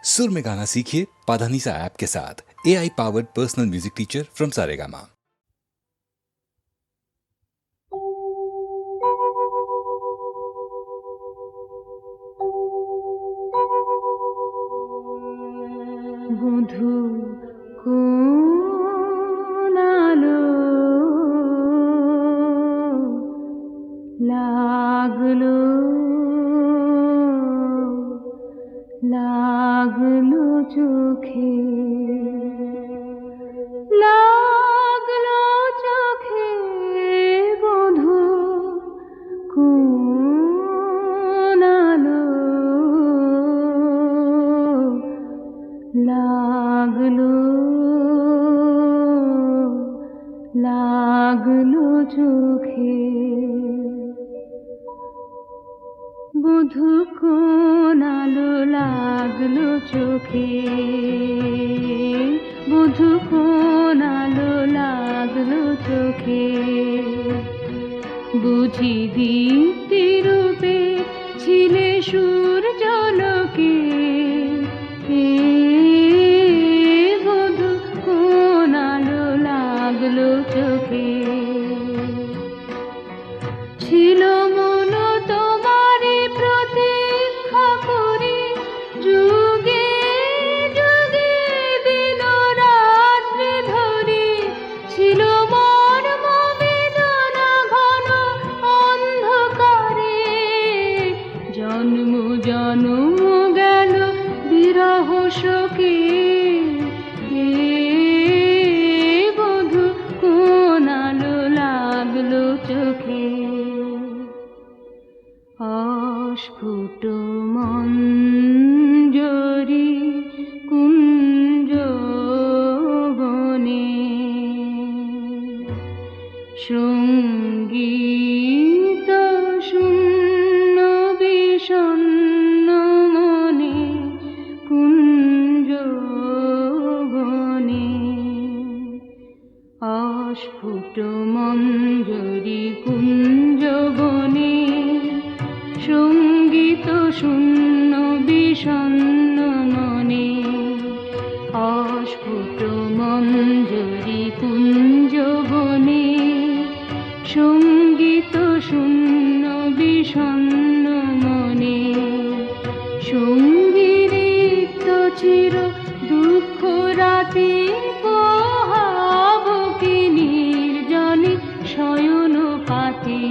सुर में गाना सीखिए पाधानीसा ऐप के साथ। AI powered personal music teacher from Saregama. বধূ কোন আলো লাগলো লাগলো চোখে, লাগলো চোখে বধূ কোন আলো লাগলো লাগলো চোখে। বধূ কোন আলো লাগলো চোখে, বধূ কোন আলো লাগলো চোখে। বুঝি দীপ্তি রূপে ছিলে সূর্যালোকে, বধূ কোন আলো লাগলো চোখে। ছিল মন তোমারে প্রতীক্ষা করি, যুগে যুগে দিন রাত্রি ধরি। ছিল মর্ম বেদনা ঘন অন্ধকারে, জন্ম জন্ম গেল বিরহ শোকে। বধূ কোন আলো লাগলো চোখে। অস্ফুট মঞ্জরি কুঞ্জ বনে, সঙ্গীত শূন্য বিষণ্ণ মনে কুঞ্জ বনে। অস্ফুট মঞ্জরি কুঞ্জ বনে, সঙ্গীত শূন্য বিষণ্ণ মনে। অস্ফুট মঞ্জরি কুঞ্জ বনে, সঙ্গীত শূন্য বিষণ্ণ মনে। সঙ্গীরিক্ত চির দুঃখ রাতে পোহাবকে নির্জনে শয়ন পাতে।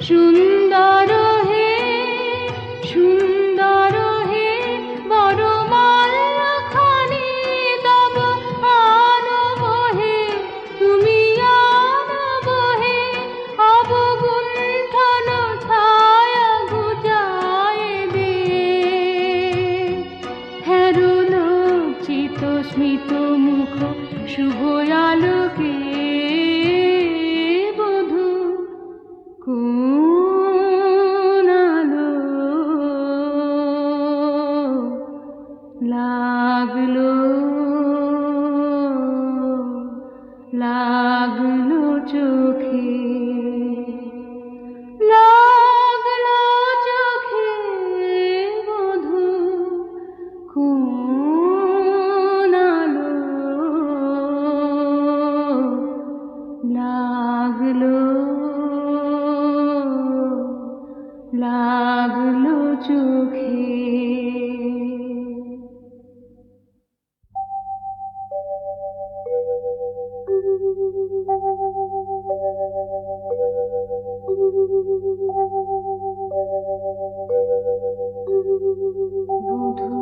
সুন্দর হে সুন্দর হে বরমাল্যখানি তব আনব হে, তুমি আনব হে। অবগুণ্ঠন ছায়া ঘুচায় দে, হেরো লজ্জিত স্মিত মুখ শুভ আলোকে। বধূ কোন আলো লাগলো লাগলো চোখে, লাগলো চোখে। বধূ কোন আলো লাগলো লাগলো চোখে। বধূ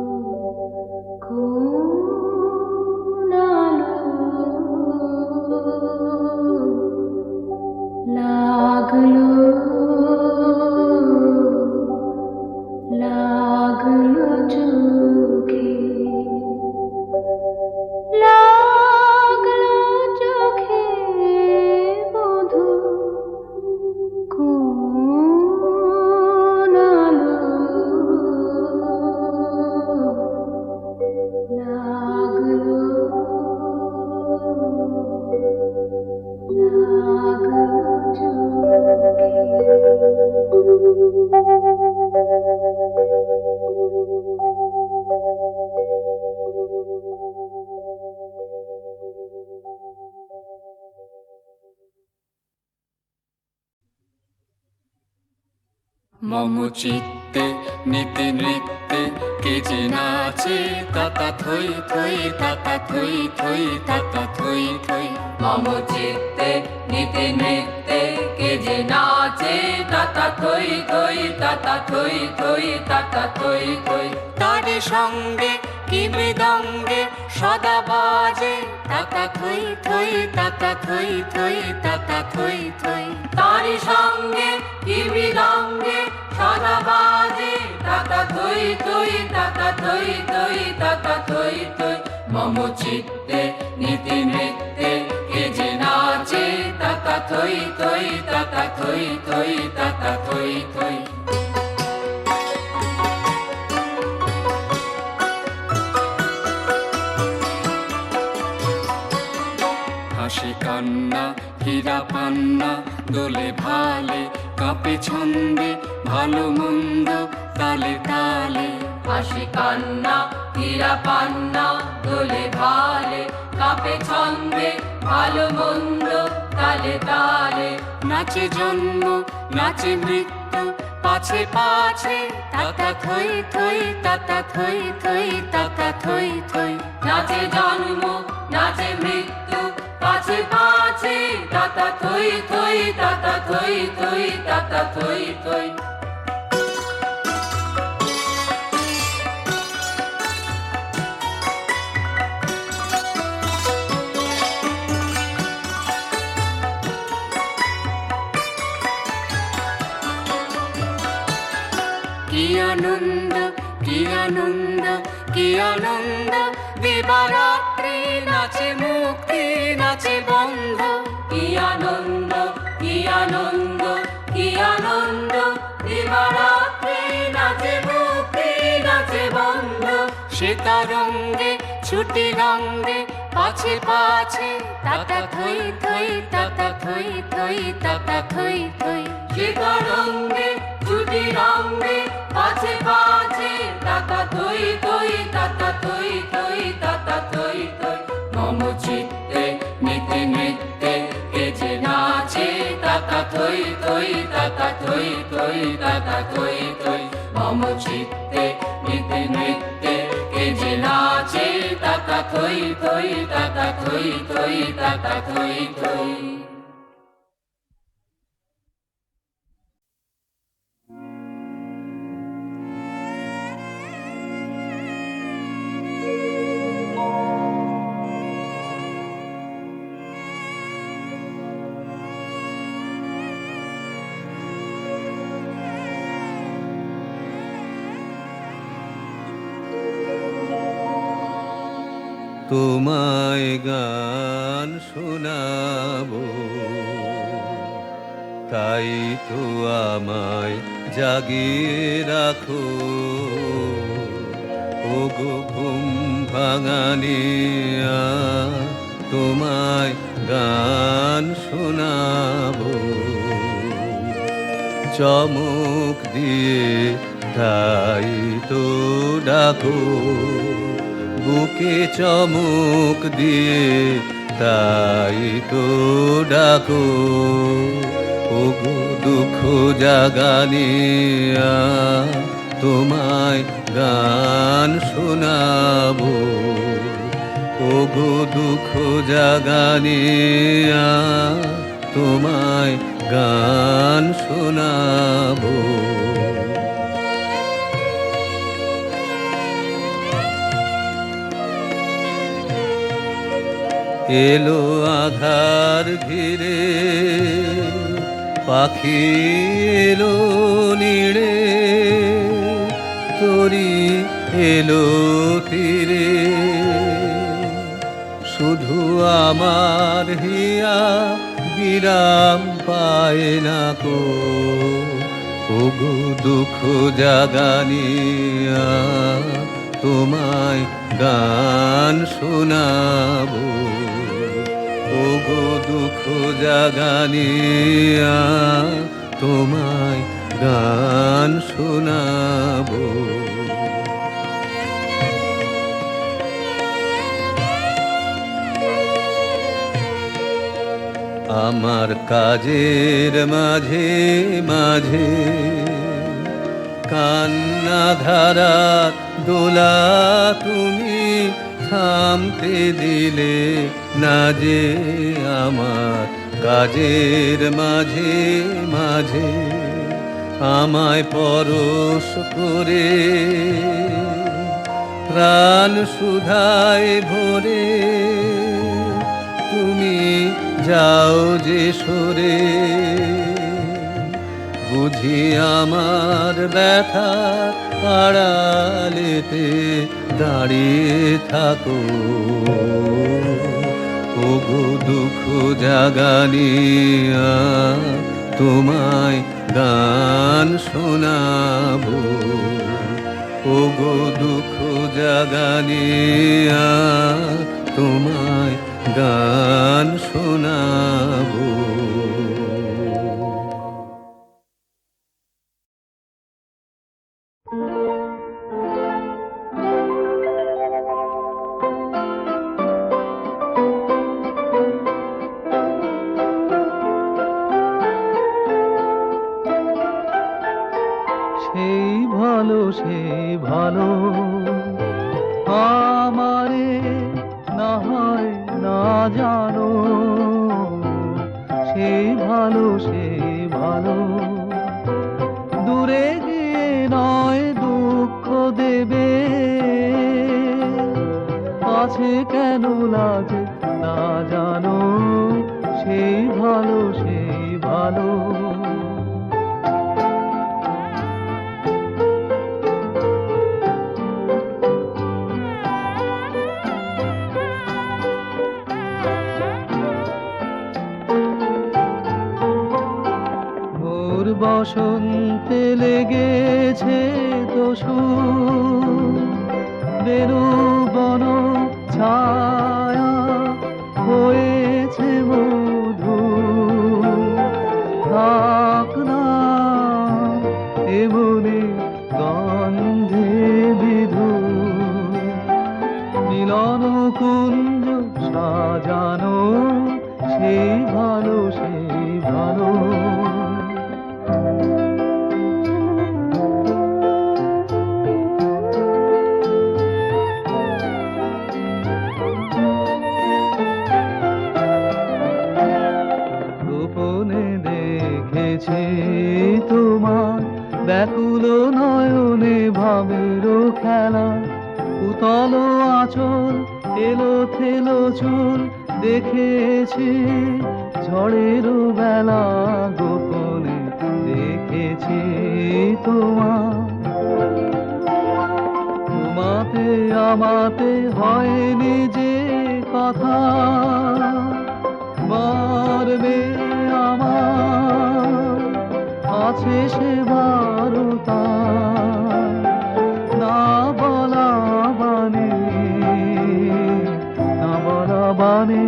মম চিত্তে নিতে নৃত্যে কে যে নাচে তাতা থই থই তাতা থই থই তাতা থই থই। মম চিত্তে নিতে নৃত্যে কে যে নাচে তাতা থই থই তাতা থই থই তাতা থই থই। তারে সঙ্গে কি মৃদঙ্গে সদা বাজে তাতা থই থই তাতা থই থই তাতা থই থই। তারি সঙ্গে কি মৃদঙ্গে সদা বাজে তাতা থই থই তাতা থই থই তাতা থই থই। মম চিত্তে নিতে নৃত্যে কে যে নাচে তাতা থই থই তাতা থই থই তাতা থই থই। হাসি কান্না হীরা পান্না দোলে ভালে কাঁপে ছন্দে ভালো মন্দ তালে তালে। হাসি কান্না হীরা পান্না দোলে ভালে কাঁপে ছন্দে ভালো মন্দ তালে তালে। নাচে জন্ম নাচে মৃত্যু পাছে পাছে তাতা থই থই তাতা থই থই তাতা থই থই। নাচে জন্ম নাচে মৃত্যু পাছে পাছে তাতা থই থই তাতা থই থই তাতা থই থই। কি আনন্দ কি আনন্দ কি আনন্দ দিবারাত্রি নাচে মুক্তি নাচে বন্ধ। কি আনন্দ কি আনন্দ কি আনন্দ দিবারাত্রি নাচে মুক্তি নাচে বন্ধ। সীতারঙ্গে ছুটি রঙ্গে পাছে পাছে তাতা থই থই তাতা থই থই তাতা থই থই। সীতারঙ্গে ছুটি রঙ্গে পাছে পাছে তাতা থই থই তাতা থই থই তাতা থই থই। মম চিত্তে নিতে নৃত্যে কে যে নাচে তাতা থই থই তাতা থই থই তাতা থই থই। মম চিত্তে নিতে নৃত্যে কে যে নাচে তাতা থই থই তাতা থই থই তাতা থই থই। তোমায় গান শোনাবো তাই তো আমায় জাগিয়ে রাখো। ওগো ঘুম ভাঙানিয়া তোমায় গান শোনাবো। চমক দিয়ে তাই তো ডাকো, বুকে চমক দিয়ে তাই তো ডাকো। ওগো দুঃখ জাগানিয়া তোমায় গান শোনাবো। ওগো দুঃখ জাগানিয়া তোমায় গান শোনাবো। এলো আধার ঘিরে পাখি এলো নিড়ে, তোরি এলো তীরে। শুধু আমার হিয়া বিরাম পায় না কো। ওগো দুঃখ জাগানিয়া তোমায় গান শোনাবো। ওগো দুঃখ জাগানিয়া তোমায় গান শোনাবো। আমার কাজের মাঝে মাঝে কান্না ধারার দোলা তুমি থামতে দিলে না যে আমার কাজের মাঝে মাঝে আমায় পরশ করে প্রাণ সুধায় ভরে তুমি যাও যে সরে বুঝি আমার ব্যথা আড়ালেতে দাঁড়িয়ে থাকো ওগো দুঃখ জাগানিয়া তোমায় গান শোনাবো ওগো দুঃখ জাগানিয়া তোমায় গান শোনাবো। সেই ভালো আমারে না হয় না জানো, সেই ভালো দূরে গিয়ে নয় দুঃখ দেবে, আছে কেন লাগে না জানো, সেই ভালো বসন্তে লেগেছে দোষু বেরু বন ছায়া হয়েছে মধু, থাক না এমনি গন্ধে বিধু, মিলন কুঞ্জ সাজানো সেই ভালো তোমার ব্যাকুল নয়নে ভাবের খেলা, উতল আঁচল এলো থেলো চুল দেখেছি ঝড়ের বেলা, গোপনে দেখেছি তোমাতে আমাতে হয়নি যে কথা, মরবে আমার আছে সে বারতা, না বলা বানে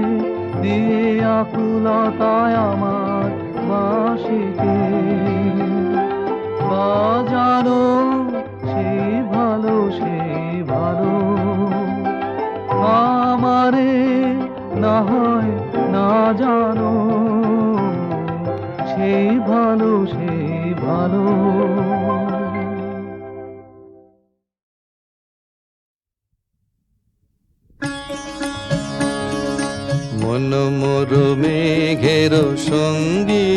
দিয়ে আকুলতায় আমার বাঁশিকে বাজানো সেই ভালো আমারে না হয় না জানো, সেই ভালো মন মোর মেঘের সঙ্গী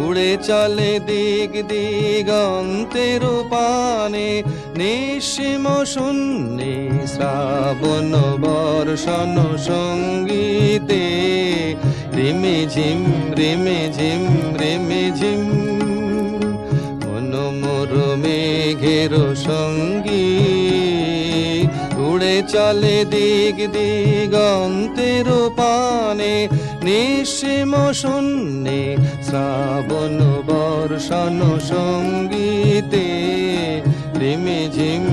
উড়ে চলে দিক দিগন্তের পানে, নিঃসীম শূন্যে শ্রাবণ বর্ষণ সঙ্গীতে রিমে ঝিম মন মোর মেঘের সঙ্গী উড়ে চলে দিক দিগন্তের পানে, নিঃসীম শূন্যে শ্রাবণ বর্ষণ সঙ্গীতে রিমে ঝিম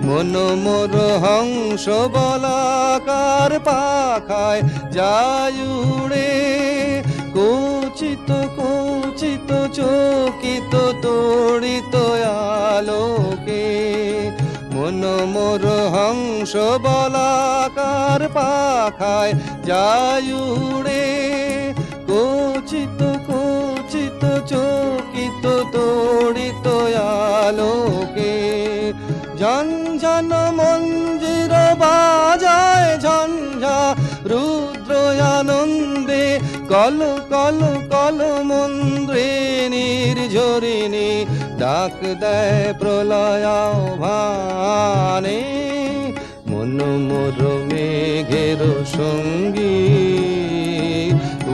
মন মোর হংস বলাকার পাখায় যায় উড়ে, কুচিত চকিত তড়িত আলোকে, মন মোর হংস বলাকার পাখায় যায় উড়ে, কুচিত চকিত তড়িত আলোকে ঝনঝন মঞ্জির বাজায় ঝঞ্ঝা রুদ্র আনন্দে কল কল কল মন্দ্রে নির্ঝরিণী ডাক দেয় প্রলয় ভানে মন মোর মেঘের সঙ্গী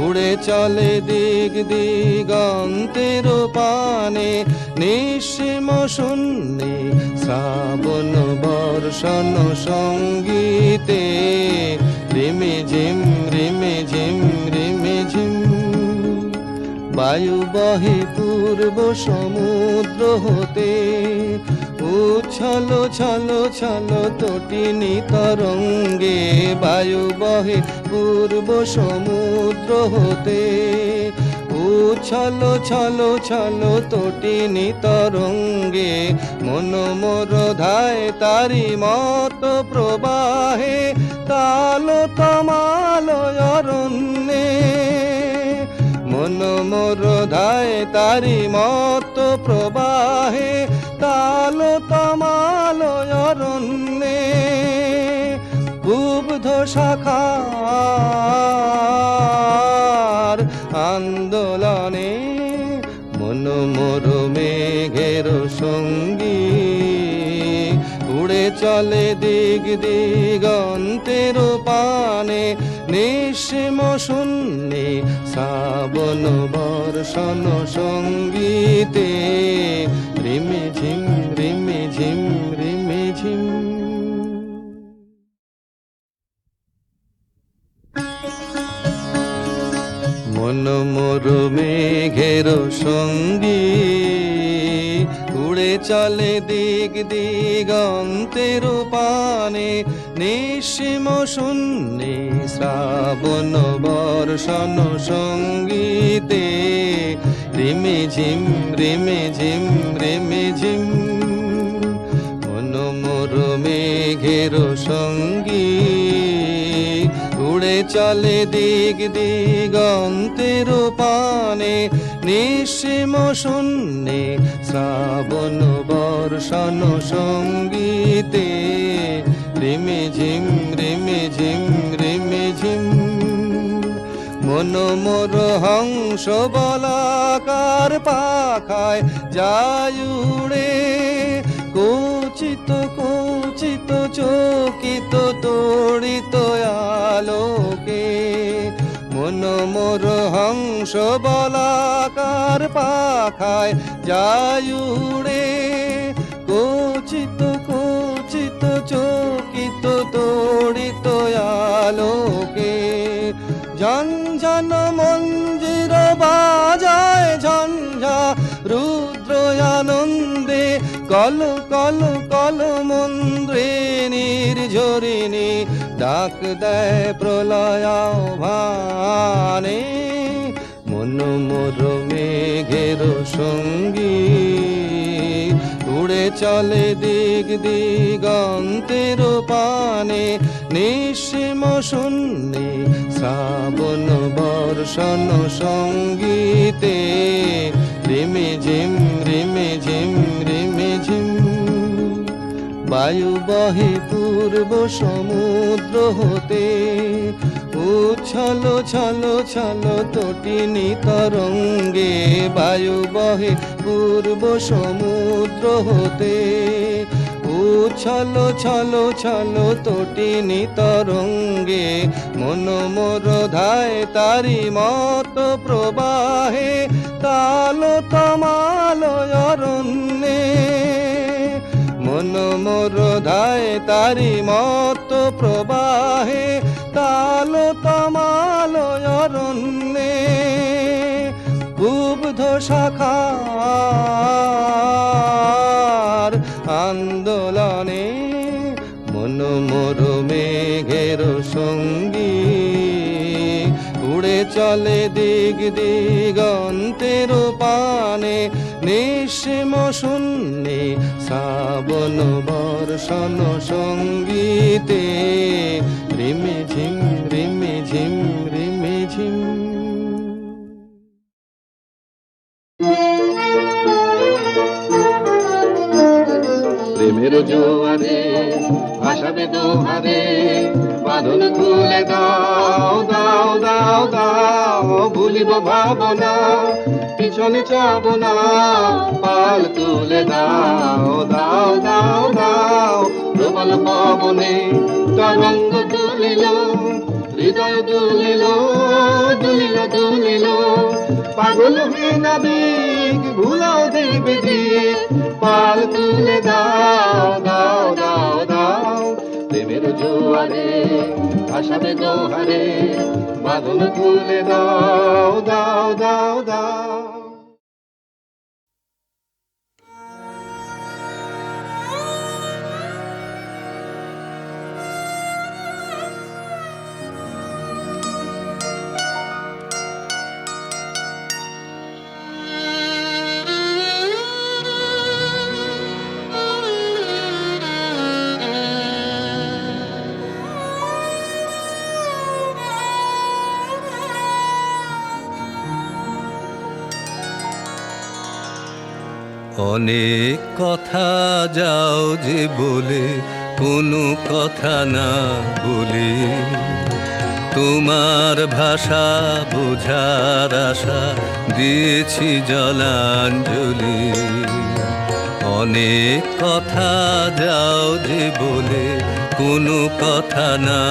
উড়ে চলে দিগ দিগন্তের পানে নিঃসীম শূন্যে শ্রাবণ বর্ষণ সঙ্গীতে রিমে ঝিম রিমে ঝিম রিমে ঝিম বায়ু বহে পূর্ব সমুদ্র হতে উচ্ছল ছল ছল তটিনী তরঙ্গে বায়ু বহে পূর্ব সমুদ্র হতে উচ্ছল ছল ছল তটিনী তরঙ্গে মন মোর ধায় তারি মত প্রবাহে তাল তমাল অরণ্যে মন মোর ধায় তারি মত প্রবাহে তাল তমাল অরণ্যে বুব্ধ শাখার আন্দোলনে মন মোর মেঘের সঙ্গী উড়ে চলে দিগ দিগন্তের পানে নিঃসীম শূন্যে শ্রাবণ বর্ষণ সঙ্গীতে রিমে ঝিম রিমে ঝিম রিমে ঝিম মন মোর মেঘের সঙ্গী উড়ে চলে দিগ দিগন্তের পানে নিঃসীম শূন্যে শ্রাবণ বর্ষণ সঙ্গীতে রিমে ঝিম রিমে ঝিম রিমে ঝিম মন মোর মেঘের সঙ্গী উড়ে চলে দিগ দিগন্তের পানে নিঃসীম শূন্যে শ্রাবণ বর্ষণ সঙ্গীতে রিমে ঝিম রিমে ঝিম রিমে ঝিম মন মোর হংস বলাকার পাখায় যায় উড়ে কোচিত কোচিত চকিত তড়িত আলোকে মন মোর হংস বলাকার পাখায় যায় উড়ে কোচিত কোচিত চকিত তড়িত আলোকে ঝনঝন মঞ্জির বাজায় ঝঞ্ঝা রুদ্র আনন্দে কল কল কল মন্দ্রে নির্ঝরিণী ডাক দেয় প্রলয় ভানে মন মোর মেঘের সঙ্গী উড়ে চলে দিগ দিগন্তের পানে নিঃসীম শূন্যে শ্রাবণ বর্ষণ সঙ্গীতে রিমে ঝিম রিমে ঝিম রিমে ঝিম বায়ু বহে পূর্ব সমুদ্র হতে উচ্ছল ছল ছল তটিনী তরঙ্গে বায়ু বহে পূর্ব সমুদ্র হতে উচ্ছল ছল ছল তটিনী তরঙ্গে মন মোর ধায় তারি মত প্রবাহে তাল তমাল অরণ্যে মন মোর ধায় তারি মত প্রবাহে তাল তমাল অরণ্যে বুব্ধ শাখার আন্দোলনে মন মোর মেঘের সঙ্গী উড়ে চলে দিগ দিগন্তের পানে নিঃসীম শূন্যে শ্রাবণ বর্ষণ সঙ্গীতে রিমে ঝিম রিমে ঝিম রিমে ঝিম প্রেমের জোয়ারে ভাসাবে দোহারে, বাঁধন খুলে দাও দাও দাও দাও, ভুলিব ভাবনা পিছনে যাব না, পাল তুলে দাও দাও দাও দাও। প্রবল পবনে তরঙ্গ তুলিল, হৃদয় দুলিল দুলিল দুলিল, পাগল হয়ে নাবিক ভুলাও দেবে দিক, পাল তুলে দাও দাও দাও দাও। প্রেমের জোয়ারে ভাসাবে দোহারে, বাঁধন খুলে দাও দাও দাও দাও। অনেক কথা যাও যে বলে, কোনো কথা না বলে, তোমার ভাষা বোঝার আশা দিয়েছি জলাঞ্জলি। অনেক কথা যাও যে বলে, কোনো কথা না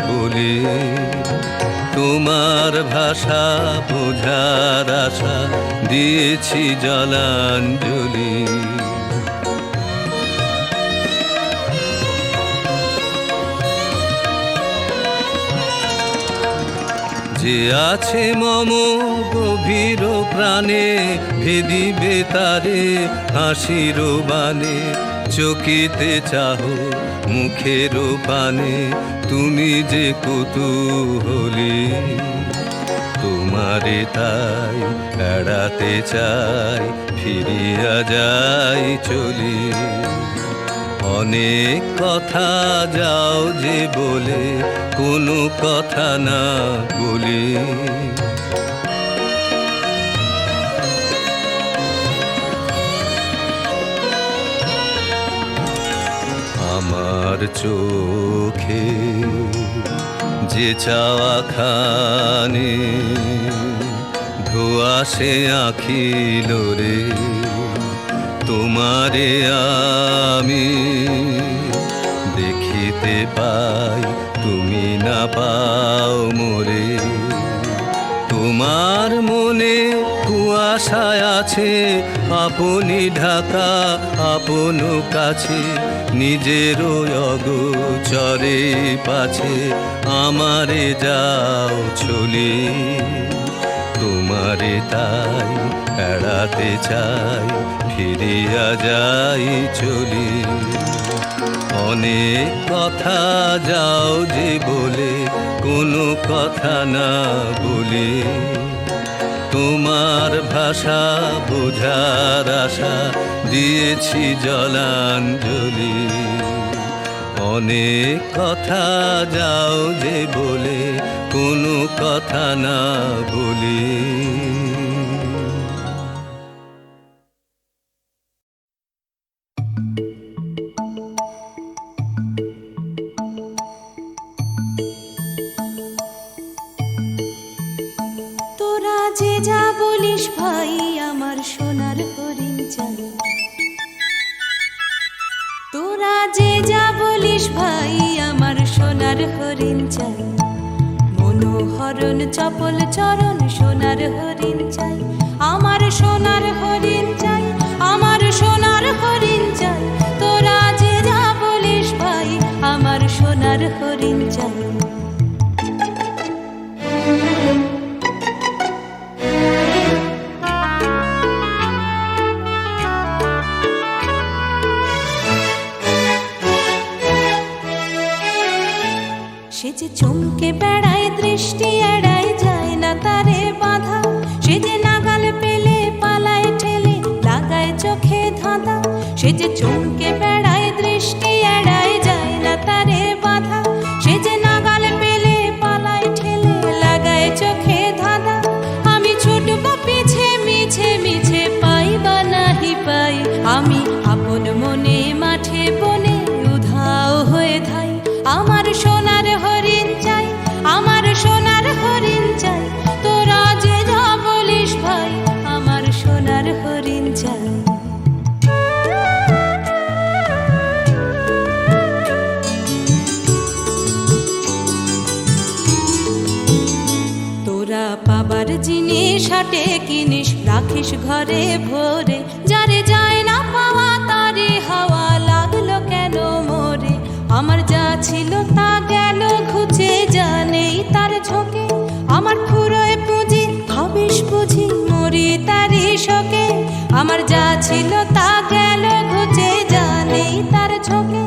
বলে, তোমার ভাষা বোঝার আশা দিয়েছি জলাঞ্জলি। যে আছে মম গভীর প্রাণে, ভেদিবে তারে হাসির বানে, চকিতে চাহো মুখের পানে, তুমি যে কুতূহলী। তোমারে তাই এড়াতে চাই, ফিরিয়া যাই চলি। অনেক কথা যাও যে বলে, কোনো কথা না বলি। আমার চোখে যে চাওয়া খানে, ধোয়াশে আঁখিল রে, তোমারে আমি দেখিতে পাই, তুমি না পাও মোরে। তোমার মনে কুয়াশায় আছে, আপনি ঢাকা আপন কাছে, নিজের অগোচরে পাছে আমারে যাও চলে। তোমারে তাই এড়াতে চাই, ফিরিয়া যাই চলি। অনেক কথা যাও যে বলে, কোনো কথা না বলে, তোমার ভাষা বোঝার আশা দিয়েছি জলাঞ্জলি। অনেক কথা যাও যে বলে, কোনো কথা না বলি। তোরা যে যা বলিস ভাই, আমার সোনার হরিণ চাই। তোরা যে যা বলিস ভাই, আমার সোনার হরিণ চাই। মনোহরণ চপল চরণ সোনার হরিণ চাই, আমার সোনার হরিণ চাই, আমার সোনার হরিণ চাই। তোরা যে যা বলিস ভাই, আমার সোনার হরিণ চাই। সে যে চমকে বেড়ায়, দৃষ্টি এড়ায়, যায় না তারে বাধা। সে যে নাগাল পেলে পালায় ঠেলে, লাগায় চোখে ধাঁধা। সে যে চমকে বেড়ায়, দৃষ্টি এড়ায়, যায় না তারে বাধা। সে যে নাগাল পেলে পালায় ঠেলে, লাগায় চোখে ধাঁধা। আমি ছুটব পিছে মিছে মিছে, পাই বা নাহি পাই, সাটে কিনিস রাখিস ঘরে ভরে, যারে যায় না পাওয়া তারে হাওয়া লাগলো কেন মোরে। আমার যা ছিল তা গেল ঘুচে, জানেই তার ঝোঁকে। আমার ফুরোয় পুঁজি ভাবিস বুঝি মরি তারি শোকে। আমার যা ছিল তা গেল ঘুচে, জানেই তার ঝোঁকে।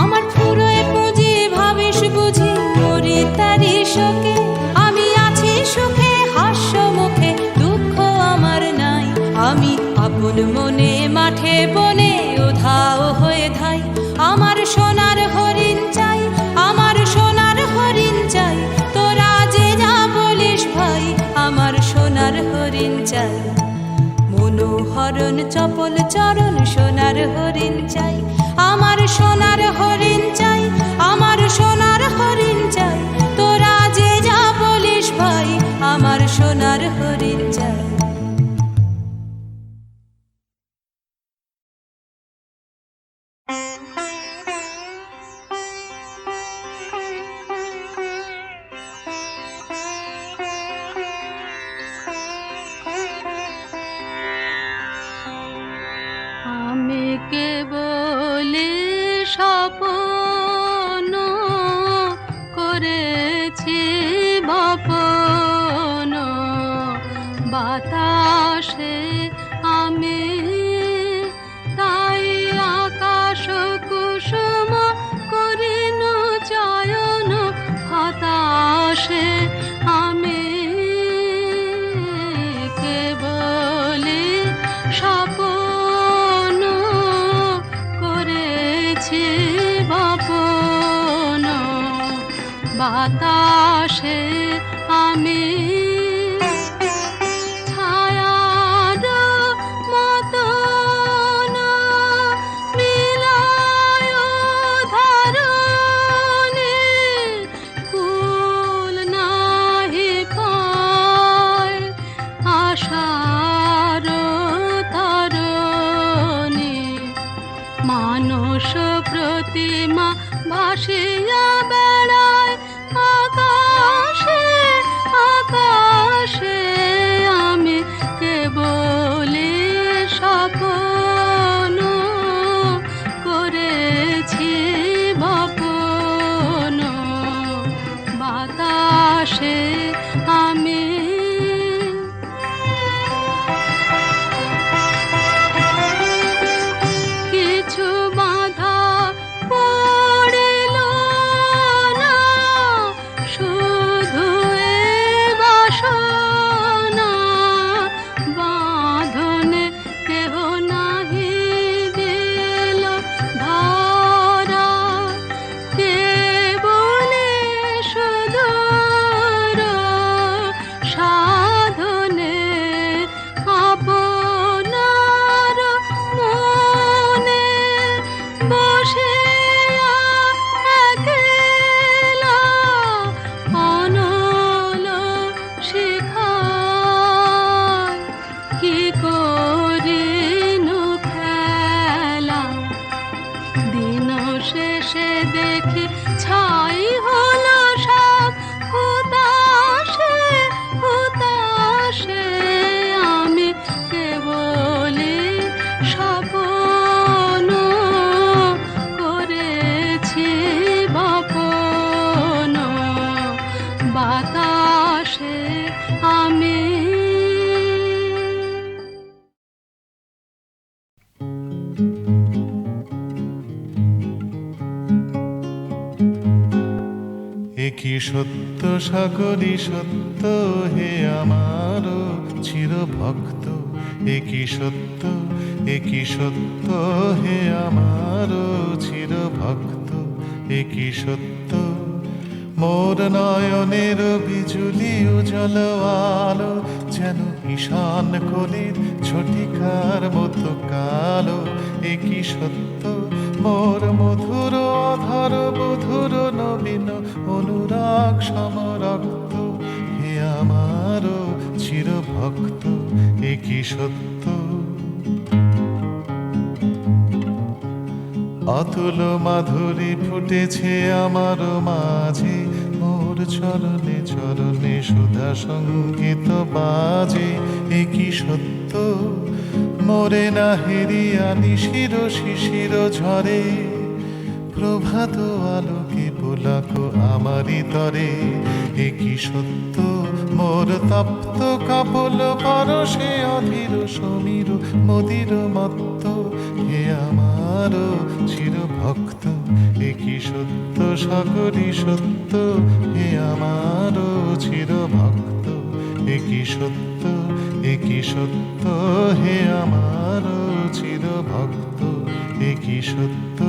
আমার ফুরোয় পুঁজি ভাবিস বুঝি মরি তারি শোকে। আমি আছি সুখে হাস্য মুখে, দুঃখ আমার নাই। আমি আপন মনে মাঠে বনে উধাও হয়ে ধাই। আমার সোনার হরিণ চাই, আমার সোনার হরিণ চাই। তোরা যে যা বলিস ভাই, আমার সোনার হরিণ চাই। মনোহরণ চপল চরণ সোনার হরিণ চাই। আমার সোনার হরিণ চাই, আমার সোনার হরিণ চাই। তোরা যে যা বলিস ভাই, আমার সোনার হরিণ চাই। আমি কেবল স্বপ্ন করেছি বপন, বাতাসে আমি তাই আকাশ কুসুম করিন চয়ন। হতাশে আমি কেবল স্বপ্ন করেছি বপন, বাতাসে আমি ছায়ার মতন মিলায় ধরণী। কুল নাহি পায় আশার তরণী। মানস প্রতিমা ভাসিয়া বেড়ায় আকাশে আকাশে। আমি কেবল স্বপ্ন করেছি বপন, বাতাসে আমি কিছু বাধা পড়িল না, শুধু এ বাসনা। বাঁধনে কেহ নাহি দিল ধরা, কেবল সুদূর সাধনে আপনার মনে বসিয়া একলা অনল শিখায় কি করিনু খেলা। দিন শেষে দেখি ছাই হলো সব হুতাশে হুতাশে। আমি কেবল স্বপ্ন করেছি বপন, বাতাসে আমি। একই সত্য সকলই সত্য হে আমার চির ভক্ত। একই সত্য হে আমার চির ভক্ত। একই সত্য মোর নয়নের বিজুলি উজ্জ্বল আলো, যেন ঈশান কোলের ছটিকার মতো কালো। একই সত্য মোর মধুর অধর মধুর নবীন অনুরাগ সমরক্ত হে আমার চির ভক্ত। একই সত্য অতুল মাধুরী ফুটেছে আমার মাঝে, মোর চরণে চরণে সুধা সঙ্গীত বাজে, এ কি সত্য মোরে না হেরিয়া নিশির শিশির ঝরে, প্রভাত আলোকে পোলাক আমারি তরে, এ কি সত্য মোর তপ্ত কাপল পরশে অধীর সমীর মদির মত্ত, হে আমার চির ভক্ত, এ কি সত্য সকলই সত্য, হে আমার চির ভক্ত, এ কি সত্য, এ কি সত্য, হে আমার চির ভক্ত, এ কি সত্য।